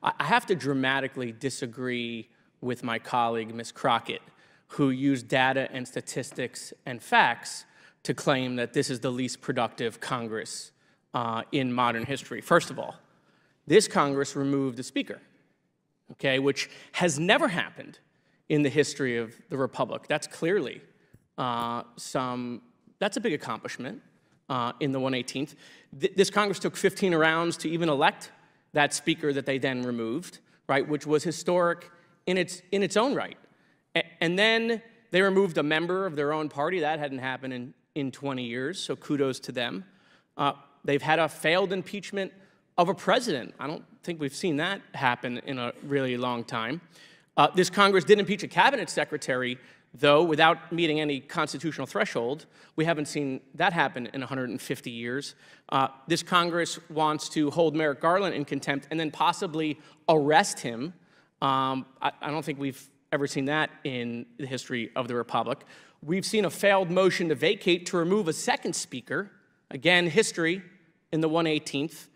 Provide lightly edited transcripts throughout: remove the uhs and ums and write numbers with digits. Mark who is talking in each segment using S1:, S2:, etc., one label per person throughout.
S1: I have to dramatically disagree with my colleague, Ms. Crockett, who used data and statistics and facts to claim that this is the least productive Congress in modern history. First of all, this Congress removed the Speaker, okay, which has never happened in the history of the Republic. That's clearly that's a big accomplishment in the 118th. This Congress took 15 rounds to even elect that Speaker that they then removed, right, which was historic in its own right. And then they removed a member of their own party. That hadn't happened in 20 years, so kudos to them. They've had a failed impeachment of a president. I don't think we've seen that happen in a really long time. This Congress did impeach a cabinet secretary, though, without meeting any constitutional threshold. We haven't seen that happen in 150 years. This Congress wants to hold Merrick Garland in contempt and then possibly arrest him. I don't think we've ever seen that in the history of the Republic. We've seen a failed motion to vacate to remove a second Speaker. Again, history in the 118th.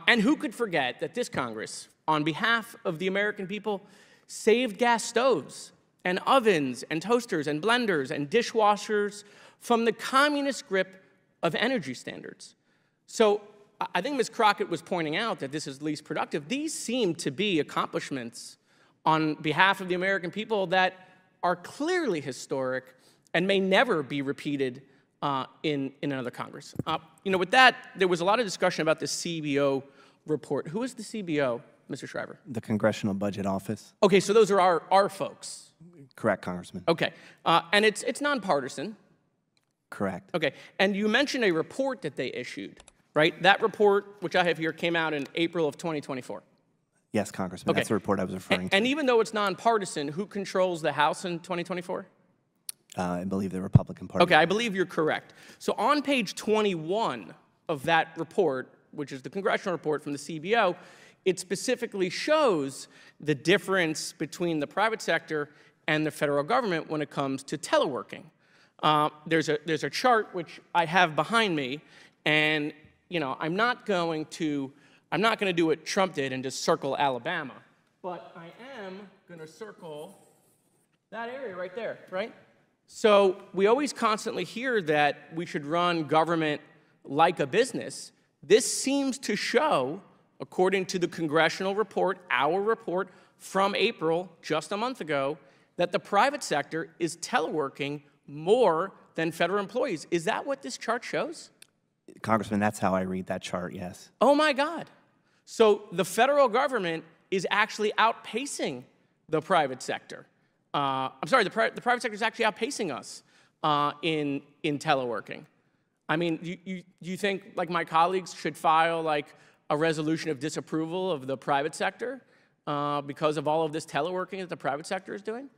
S1: And who could forget that this Congress, on behalf of the American people, saved gas stoves and ovens and toasters and blenders and dishwashers from the communist grip of energy standards. So I think Ms. Crockett was pointing out that this is least productive. These seem to be accomplishments on behalf of the American people that are clearly historic and may never be repeated in another Congress. With that, there was a lot of discussion about the CBO report. Who is the CBO, Mr. Shriver?
S2: The Congressional Budget Office.
S1: Okay, so those are our folks.
S2: Correct, Congressman.
S1: Okay, and it's nonpartisan.
S2: Correct.
S1: Okay, and you mentioned a report that they issued, right? That report, which I have here, came out in April of 2024.
S2: Yes, Congressman.
S1: Okay.
S2: That's the report I was referring to.
S1: And even though it's nonpartisan, who controls the House in 2024?
S2: I believe the Republican Party.
S1: Okay, I believe you're correct. So on page 21 of that report, which is the congressional report from the CBO, it specifically shows the difference between the private sector and the federal government when it comes to teleworking. There's a chart which I have behind me, and I'm not going to do what Trump did and just circle Alabama, but I am going to circle that area right there, right? So we always constantly hear that we should run government like a business. This seems to show, according to the congressional report, our report from April, just a month ago, that the private sector is teleworking more than federal employees. Is that what this chart shows?
S2: Congressman, that's how I read that chart, yes.
S1: Oh my God. So the federal government is actually outpacing the private sector. I'm sorry, the private sector is actually outpacing us in teleworking. I mean, do you think, like, my colleagues should file, like, a resolution of disapproval of the private sector because of all of this teleworking that the private sector is doing?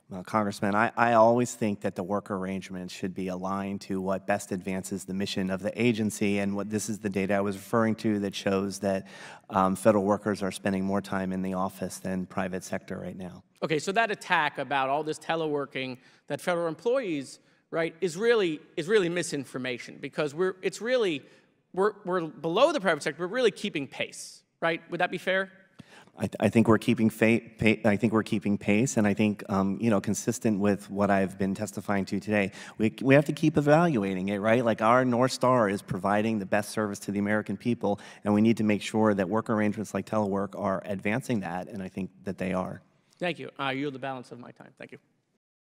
S2: Well, Congressman, I always think that the work arrangements should be aligned to what best advances the mission of the agency, and what this is the data I was referring to that shows that federal workers are spending more time in the office than private sector right now.
S1: Okay, so that attack about all this teleworking that federal employees, right, is really misinformation, because we're below the private sector. We're really keeping pace, right? Would that be fair?
S2: I think we're keeping I think we're keeping pace, and I think consistent with what I've been testifying to today, we have to keep evaluating it, right? Like, our North Star is providing the best service to the American people, and we need to make sure that work arrangements like telework are advancing that, and I think that they are.
S1: Thank you. I yield the balance of my time. Thank you.